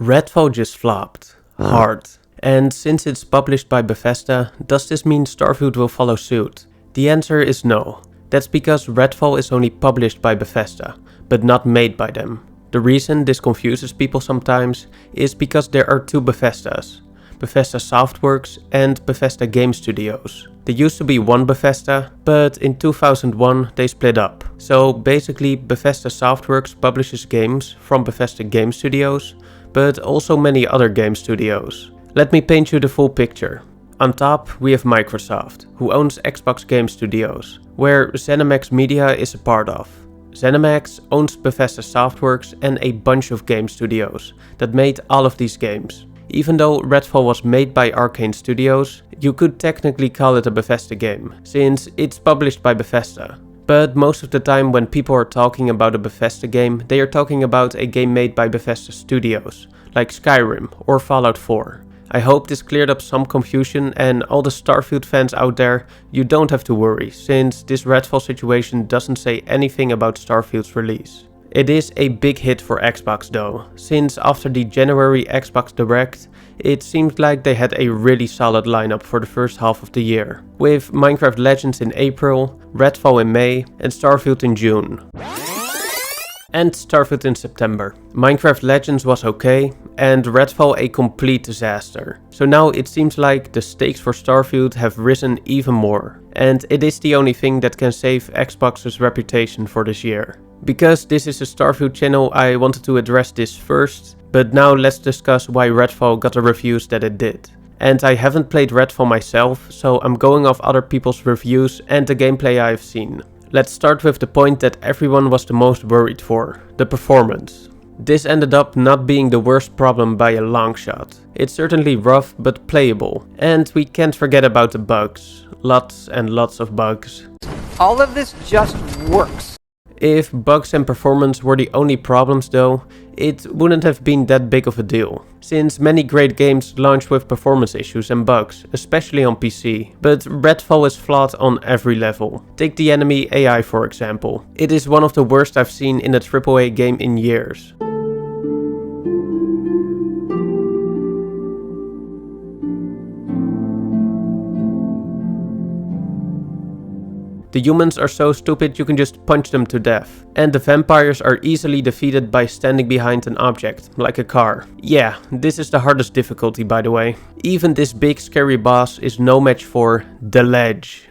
Redfall just flopped. Hard. And since it's published by Bethesda, does this mean Starfield will follow suit? The answer is no. That's because Redfall is only published by Bethesda, but not made by them. The reason this confuses people sometimes is because there are two Bethesdas. Bethesda Softworks and Bethesda Game Studios. There used to be one Bethesda, but in 2001 they split up. So basically Bethesda Softworks publishes games from Bethesda Game Studios, but also many other game studios. Let me paint you the full picture. On top we have Microsoft, who owns Xbox Game Studios, where ZeniMax Media is a part of. ZeniMax owns Bethesda Softworks and a bunch of game studios that made all of these games. Even though Redfall was made by Arcane Studios, you could technically call it a Bethesda game, since it's published by Bethesda. But most of the time when people are talking about a Bethesda game, they are talking about a game made by Bethesda Studios, like Skyrim or Fallout 4. I hope this cleared up some confusion, and all the Starfield fans out there, you don't have to worry, since this Redfall situation doesn't say anything about Starfield's release. It is a big hit for Xbox though, since after the January Xbox Direct, it seemed like they had a really solid lineup for the first half of the year, with Minecraft Legends in April, Redfall in May and Starfield in June. And Starfield in September. Minecraft Legends was okay, and Redfall a complete disaster. So now it seems like the stakes for Starfield have risen even more, and it is the only thing that can save Xbox's reputation for this year. Because this is a Starfield channel, I wanted to address this first, but now let's discuss why Redfall got the reviews that it did. And I haven't played Redfall myself, so I'm going off other people's reviews and the gameplay I've seen. Let's start with the point that everyone was the most worried for, the performance. This ended up not being the worst problem by a long shot. It's certainly rough but playable, and we can't forget about the bugs. Lots and lots of bugs. All of this just works. If bugs and performance were the only problems though, it wouldn't have been that big of a deal, since many great games launch with performance issues and bugs, especially on PC. But Redfall is flawed on every level. Take the enemy AI for example. It is one of the worst I've seen in a AAA game in years. The humans are so stupid you can just punch them to death. And the vampires are easily defeated by standing behind an object, like a car. Yeah, this is the hardest difficulty by the way. Even this big scary boss is no match for the Ledge.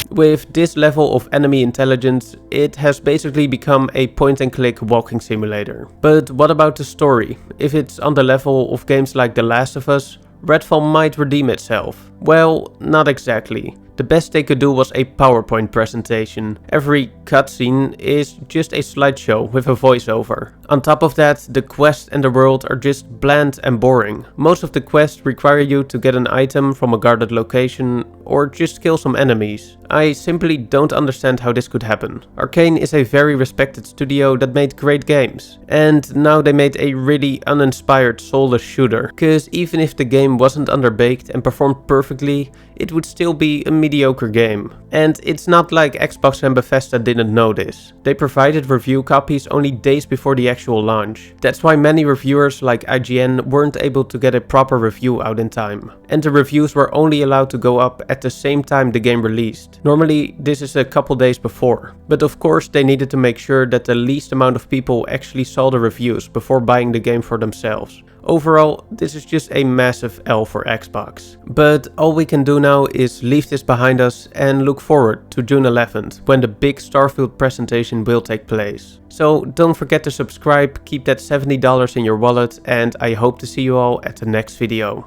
With this level of enemy intelligence, it has basically become a point-and-click walking simulator. But what about the story? If it's on the level of games like The Last of Us, Redfall might redeem itself. Well, not exactly. The best they could do was a PowerPoint presentation. Every cutscene is just a slideshow with a voiceover. On top of that, the quest and the world are just bland and boring. Most of the quests require you to get an item from a guarded location or just kill some enemies. I simply don't understand how this could happen. Arcane is a very respected studio that made great games. And now they made a really uninspired soulless shooter. Cause even if the game wasn't underbaked and performed perfectly, it would still be a mediocre game. And it's not like Xbox and Bethesda didn't know this. They provided review copies only days before the actual launch. That's why many reviewers like IGN weren't able to get a proper review out in time. And the reviews were only allowed to go up at the same time the game released. Normally this is a couple days before. But of course they needed to make sure that the least amount of people actually saw the reviews before buying the game for themselves. Overall, this is just a massive L for Xbox. But all we can do now is leave this behind us and look forward to June 11th, when the big Starfield presentation will take place. So don't forget to subscribe, keep that $70 in your wallet, and I hope to see you all at the next video.